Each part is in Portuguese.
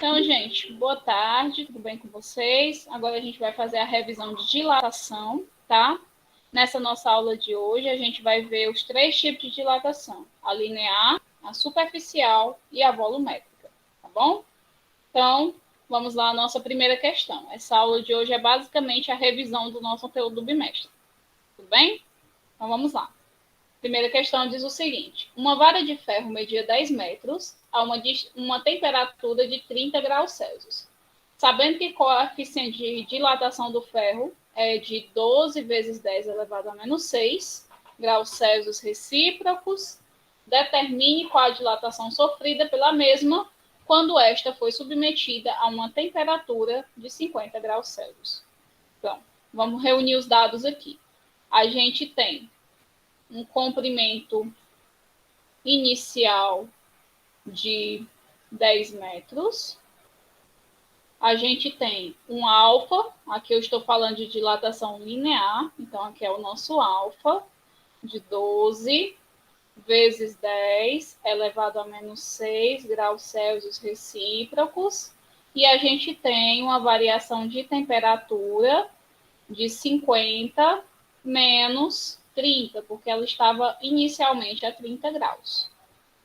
Então, gente, boa tarde, tudo bem com vocês? Agora a gente vai fazer a revisão de dilatação, tá? Nessa nossa aula de hoje, a gente vai ver os 3 tipos de dilatação: a linear, a superficial e a volumétrica, tá bom? Então, vamos lá à nossa primeira questão. Essa aula de hoje é basicamente a revisão do nosso conteúdo do bimestre, tudo bem? Então, vamos lá. Primeira questão diz o seguinte: uma vara de ferro media 10 metros a uma temperatura de 30 graus Celsius. Sabendo que o coeficiente de dilatação do ferro é de 12 vezes 10 elevado a menos 6 graus Celsius recíprocos, determine qual a dilatação sofrida pela mesma quando esta foi submetida a uma temperatura de 50 graus Celsius. Então, vamos reunir os dados aqui. A gente tem um comprimento inicial de 10 metros. A gente tem um alfa, aqui eu estou falando de dilatação linear, então aqui é o nosso alfa, de 12 vezes 10 elevado a menos 6 graus Celsius recíprocos, e a gente tem uma variação de temperatura de 50 menos 30, porque ela estava inicialmente a 30 graus.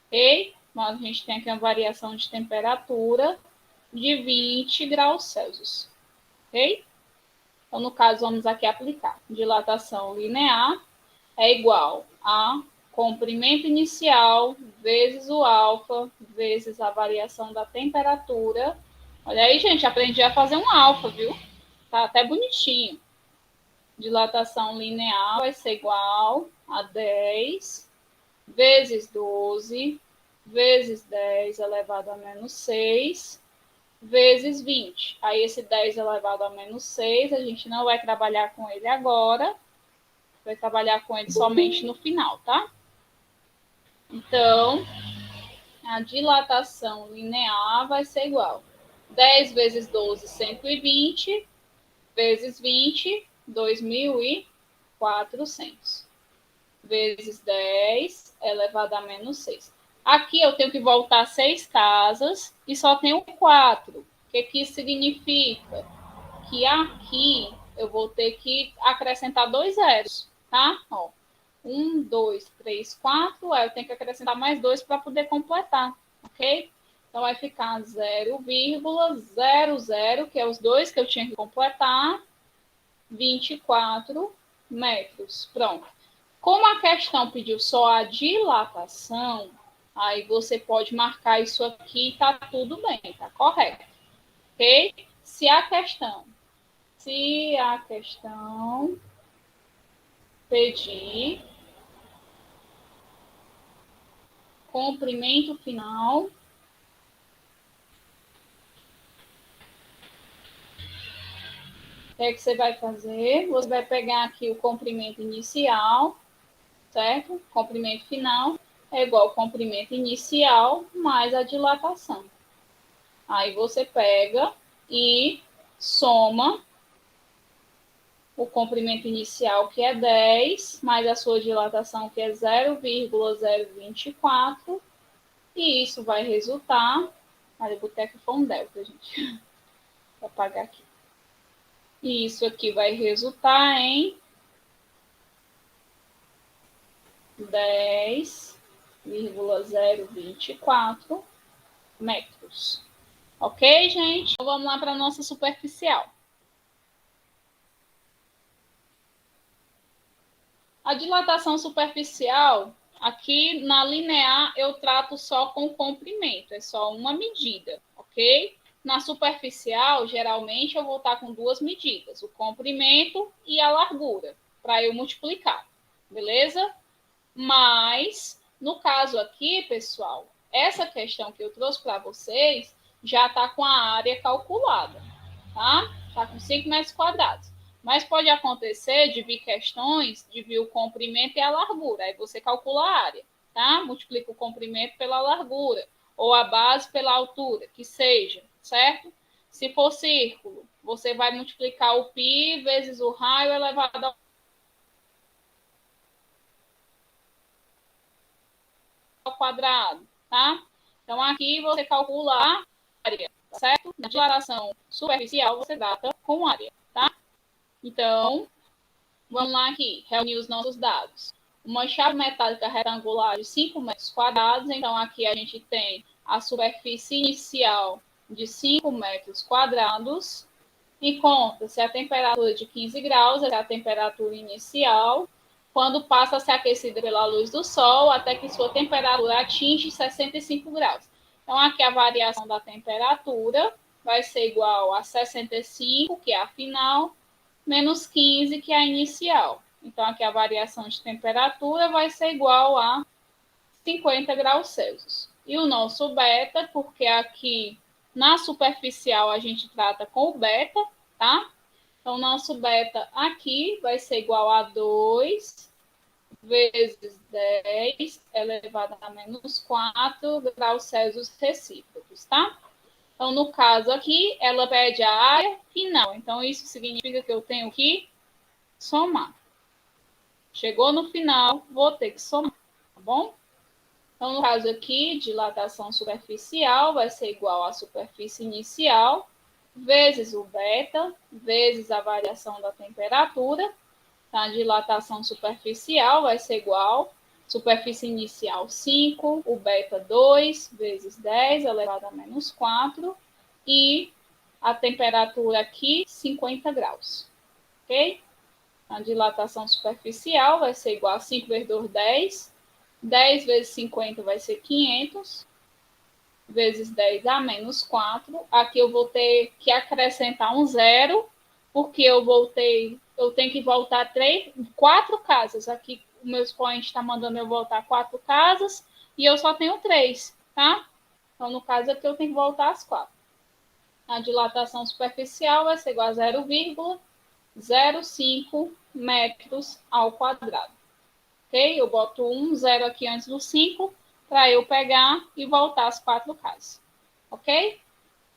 Ok? Mas a gente tem aqui uma variação de temperatura de 20 graus Celsius. Ok? Então, no caso, vamos aqui aplicar. Dilatação linear é igual a comprimento inicial vezes o alfa vezes a variação da temperatura. Olha aí, gente, aprendi a fazer um alfa, viu? Tá até bonitinho. Dilatação linear vai ser igual a 10 vezes 12 vezes 10 elevado a menos 6 vezes 20. Aí esse 10 elevado a menos 6, a gente não vai trabalhar com ele agora, vai trabalhar com ele somente no final, tá? Então, a dilatação linear vai ser igual a 10 vezes 12, 120, vezes 20, 2.400. Vezes 10 elevado a menos 6. Aqui eu tenho que voltar 6 casas e só tenho 4. O que isso significa? Que aqui eu vou ter que acrescentar 2 zeros, tá? Ó, 1, 2, 3, 4. Aí eu tenho que acrescentar mais 2 para poder completar, ok? Então vai ficar 0,00, que é os 2 que eu tinha que completar, 24 metros. Pronto. Como a questão pediu só a dilatação, aí você pode marcar isso aqui e tá tudo bem, tá correto. Ok? Se a questão pedir comprimento final, o que é que você vai fazer? Você vai pegar aqui o comprimento inicial, certo? Comprimento final é igual ao comprimento inicial mais a dilatação. Aí você pega e soma o comprimento inicial, que é 10, mais a sua dilatação, que é 0,024, e isso vai resultar... Olha, eu botei aqui foi um delta, gente. Vou apagar aqui. E isso aqui vai resultar em 10,024 metros. Ok, gente? Então, vamos lá para a nossa superficial. A dilatação superficial, aqui na linear, eu trato só com comprimento, é só uma medida, ok? Na superficial, geralmente, eu vou estar com 2 medidas, o comprimento e a largura, para eu multiplicar, beleza? Mas, no caso aqui, pessoal, essa questão que eu trouxe para vocês já está com a área calculada, tá? Está com 5 metros quadrados. Mas pode acontecer de vir questões de vir o comprimento e a largura. Aí você calcula a área, tá? Multiplica o comprimento pela largura, ou a base pela altura, que seja, certo? Se for círculo, você vai multiplicar o π vezes o raio elevado ao quadrado, tá? Então, aqui você calcula a área, certo? Na dilatação superficial, você trata com área, tá? Então, vamos lá aqui, reunir os nossos dados. Uma chave metálica retangular de 5 metros quadrados, então aqui a gente tem a superfície inicial de 5 metros quadrados, e conta-se a temperatura de 15 graus, é a temperatura inicial, quando passa a ser aquecida pela luz do sol, até que sua temperatura atinge 65 graus. Então, aqui a variação da temperatura vai ser igual a 65, que é a final, menos 15, que é a inicial. Então, aqui a variação de temperatura vai ser igual a 50 graus Celsius. E o nosso beta, porque aqui na superficial a gente trata com o beta, tá? Então, o nosso beta aqui vai ser igual a 2 vezes 10 elevado a menos 4 graus Celsius recíprocos, tá? Então, no caso aqui, ela pede a área final. Então, isso significa que eu tenho que somar. Chegou no final, vou ter que somar, tá bom? Então, no caso aqui, dilatação superficial vai ser igual à superfície inicial, vezes o beta, vezes a variação da temperatura. A dilatação superficial vai ser igual superfície inicial 5, o beta 2, vezes 10 elevado a menos 4, e a temperatura aqui 50 graus, ok? A dilatação superficial vai ser igual a 5 vezes 2, 10. 10 vezes 50 vai ser 500, vezes 10 a menos 4. Aqui eu vou ter que acrescentar um zero, porque eu tenho que voltar 4 casas. Aqui o meu expoente está mandando eu voltar 4 casas, e eu só tenho 3, tá? Então, no caso aqui, eu tenho que voltar as 4. A dilatação superficial vai ser igual a 0,05 metros ao quadrado. Ok? Eu boto 0 aqui antes do 5 para eu pegar e voltar as 4 casas. Ok?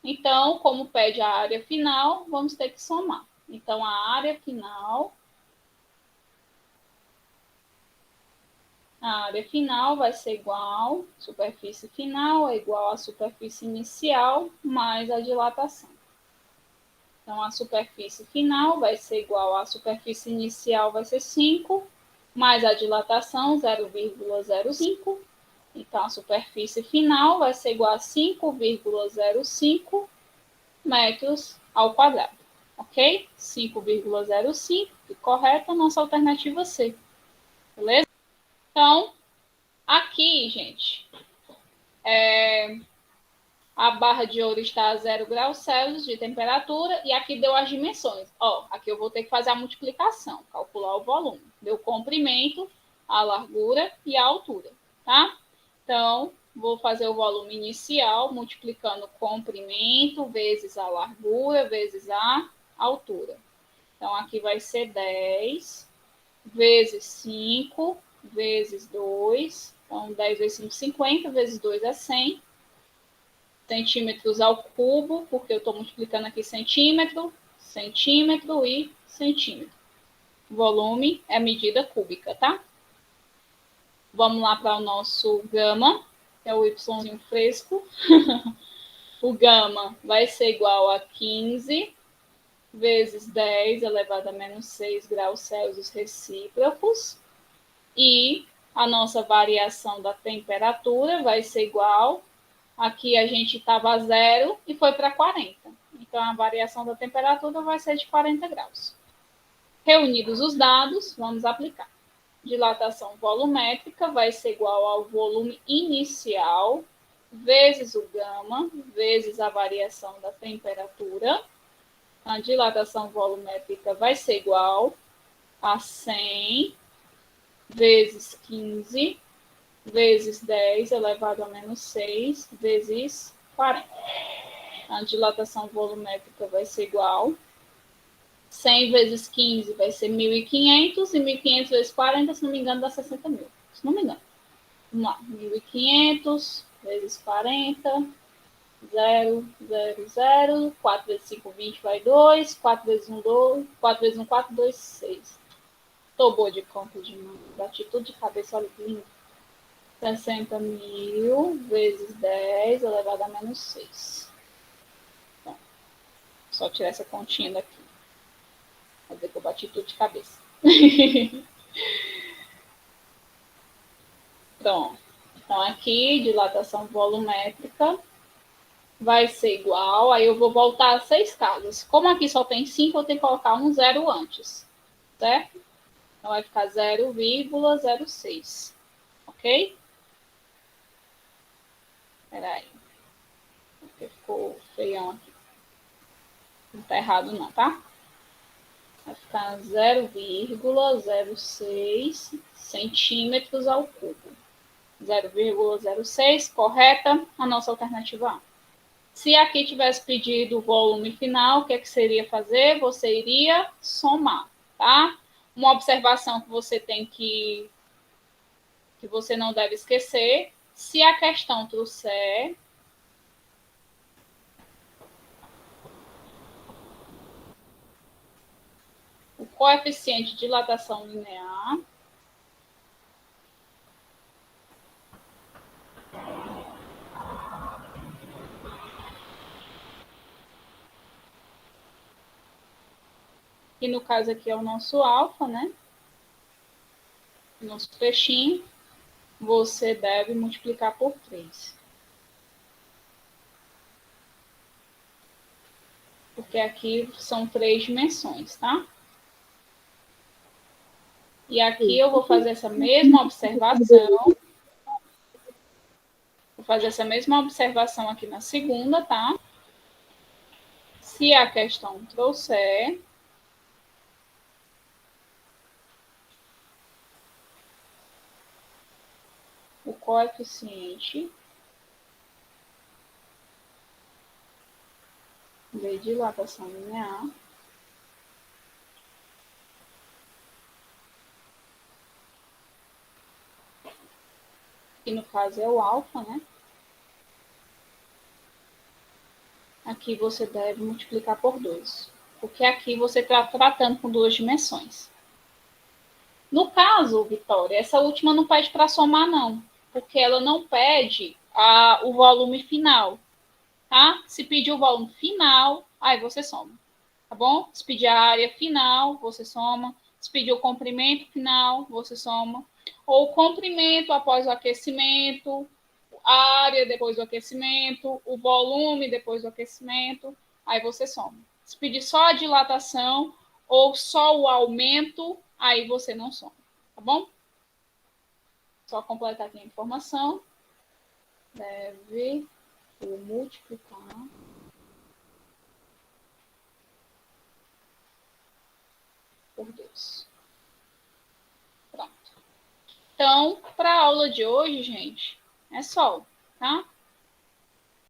Então, como pede a área final, vamos ter que somar. Então, a área final vai ser igual, superfície final é igual à superfície inicial mais a dilatação. Então, a superfície final vai ser igual à superfície inicial, vai ser 5, mais a dilatação, 0,05. Então, a superfície final vai ser igual a 5,05 metros ao quadrado. Ok? 5,05, correto, a nossa alternativa C. Beleza? Então, aqui, gente, a barra de ouro está a 0 graus Celsius de temperatura, e aqui deu as dimensões. Ó, aqui eu vou ter que fazer a multiplicação, calcular o volume. Deu o comprimento, a largura e a altura, tá? Então, vou fazer o volume inicial, multiplicando o comprimento vezes a largura vezes a altura. Então, aqui vai ser 10 vezes 5 vezes 2. Então, 10 vezes 5, 50, vezes 2 é 100. Centímetros ao cubo, porque eu estou multiplicando aqui centímetro, centímetro e centímetro. Volume é medida cúbica, tá? Vamos lá para o nosso gama, que é o Y fresco. O gama vai ser igual a 15 vezes 10 elevado a menos 6 graus Celsius recíprocos. E a nossa variação da temperatura vai ser igual. Aqui a gente estava a 0 e foi para 40. Então, a variação da temperatura vai ser de 40 graus. Reunidos os dados, vamos aplicar. Dilatação volumétrica vai ser igual ao volume inicial vezes o gama, vezes a variação da temperatura. A dilatação volumétrica vai ser igual a 100 vezes 15 vezes 10 elevado a menos 6 vezes 40. A dilatação volumétrica vai ser igual. 100 vezes 15 vai ser 1.500, e 1.500 vezes 40, se não me engano, dá 60 mil. Se não me engano. Vamos lá. 1.500 vezes 40, 0, 0, 0. 4 vezes 5, 20, vai 2. 4 vezes 1, 2. 4 vezes 1, 4, 2, 6. Tô boa de conta de mão. Bati tudo de cabeça, olha que lindo. 60 mil vezes 10 elevado a menos 6. Só tirar essa continha daqui. Vou ver que eu bati tudo de cabeça. Pronto. Então, aqui, dilatação volumétrica vai ser igual. Aí eu vou voltar a 6 casas. Como aqui só tem 5, eu tenho que colocar um zero antes. Certo? Então, vai ficar 0,06. Ok? Espera aí. Porque ficou feião aqui. Não tá errado não, tá? Vai ficar 0,06 centímetros ao cubo. 0,06, correta a nossa alternativa A. Se aqui tivesse pedido o volume final, o que, é que seria fazer? Você iria somar, tá? Uma observação que você tem que você não deve esquecer, se a questão trouxer o coeficiente de dilatação linear, que no caso aqui é o nosso alfa, né? Nosso peixinho, você deve multiplicar por 3. Porque aqui são 3 dimensões, tá? E aqui eu vou fazer essa mesma observação. Vou fazer essa mesma observação aqui na segunda, tá? Se a questão trouxer o coeficiente de dilatação linear, que no caso é o alfa, né? Aqui você deve multiplicar por 2, porque aqui você está tratando com 2 dimensões. No caso, Vitória, essa última não pede para somar, não, porque ela não pede o volume final, tá? Se pedir o volume final, aí você soma, tá bom? Se pedir a área final, você soma. Se pedir o comprimento final, você soma. Ou o comprimento após o aquecimento, a área depois do aquecimento, o volume depois do aquecimento, aí você soma. Se pedir só a dilatação ou só o aumento, aí você não soma, tá bom? Só completar aqui a informação. Deve multiplicar por 2. Pronto. Então, para a aula de hoje, gente, é só, tá?